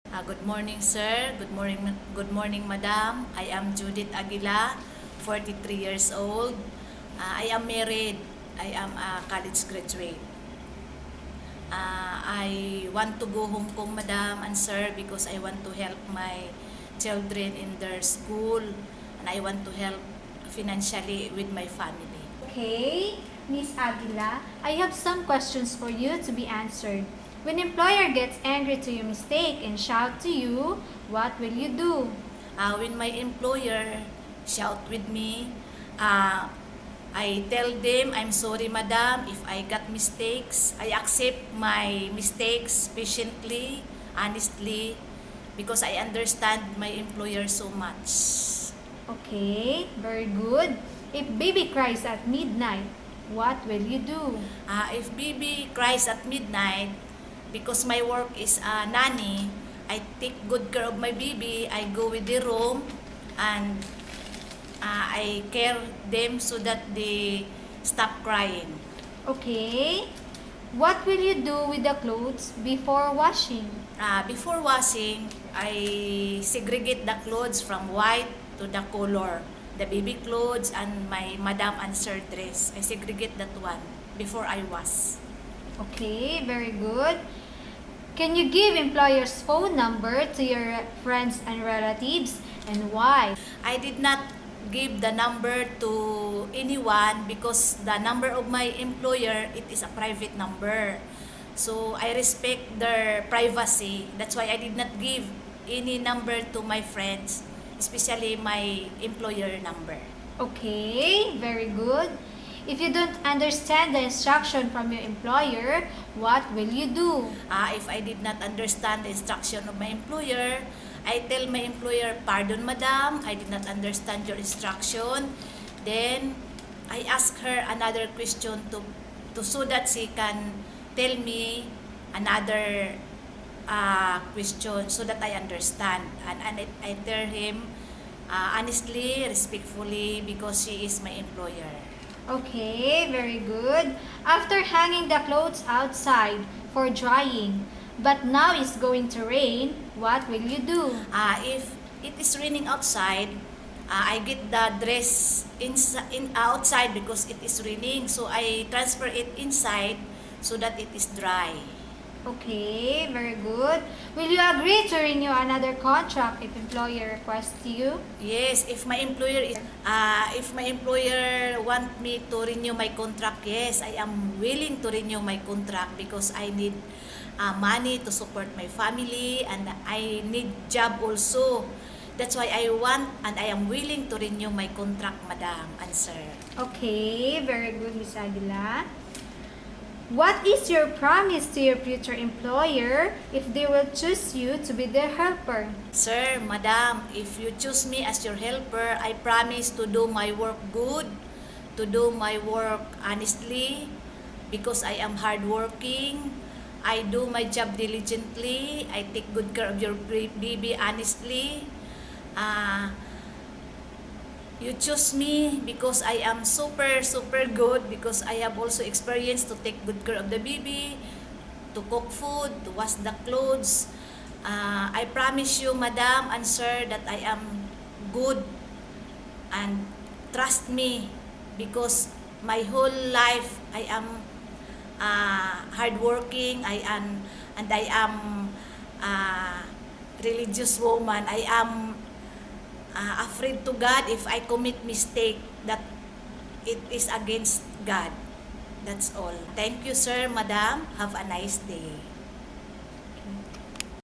Good morning, sir. Good morning, madam. I am Judith Aguila, 43 years old. I am married. I am a college graduate. I want to go Hong Kong, madam and sir, because I want to help my children in their school and I want to help financially with my family. Okay, Miss Aguila, I have some questions for you to be answered. When employer gets angry to your mistake and shout to you, what will you do? When my employer shout with me, I tell them, I'm sorry madam if I got mistakes. I accept my mistakes patiently, honestly, because I understand my employer so much. Okay, very good. If baby cries at midnight, what will you do? If baby cries at midnight, because my work is a nanny, I take good care of my baby. I go with the room and I care them so that they stop crying. Okay, what will you do with the clothes before washing? Before washing, I segregate the clothes from white to the color. The baby clothes and my madam and sir dress. I segregate that one before I wash. Okay, very good. Can you give employer's phone number to your friends and relatives and why? I did not give the number to anyone because the number of my employer, it is a private number. So I respect their privacy. That's why I did not give any number to my friends, especially my employer number. Okay, very good. If you don't understand the instruction from your employer, what will you do? If I did not understand the instruction of my employer, I tell my employer, pardon madam, I did not understand your instruction. Then I ask her another question to so that she can tell me another question so that I understand. And I tell him honestly, respectfully, because she is my employer. Okay, very good. After hanging the clothes outside for drying, but now it's going to rain, what will you do? If it is raining outside, I get the dress outside because it is raining. So I transfer it inside so that it is dry. Okay, very good. Will you agree to renew another contract if employer requests you? Yes, if my employer want me to renew my contract, yes, I am willing to renew my contract because I need money to support my family and I need job also. That's why I want and I am willing to renew my contract, madam and sir. Okay, very good, Miss Aguila. What is your promise to your future employer if they will choose you to be their helper? Sir, madam, if you choose me as your helper, I promise to do my work good, to do my work honestly, because I am hardworking. I do my job diligently. I take good care of your baby honestly. You choose me because I am super good because I have also experience to take good care of the baby, to cook food, to wash the clothes. I promise you, madam and sir, that I am good and trust me because my whole life I am hardworking. And I am religious woman. I am afraid to God if I commit mistake that it is against God. That's all. Thank you, sir, madam. Have a nice day.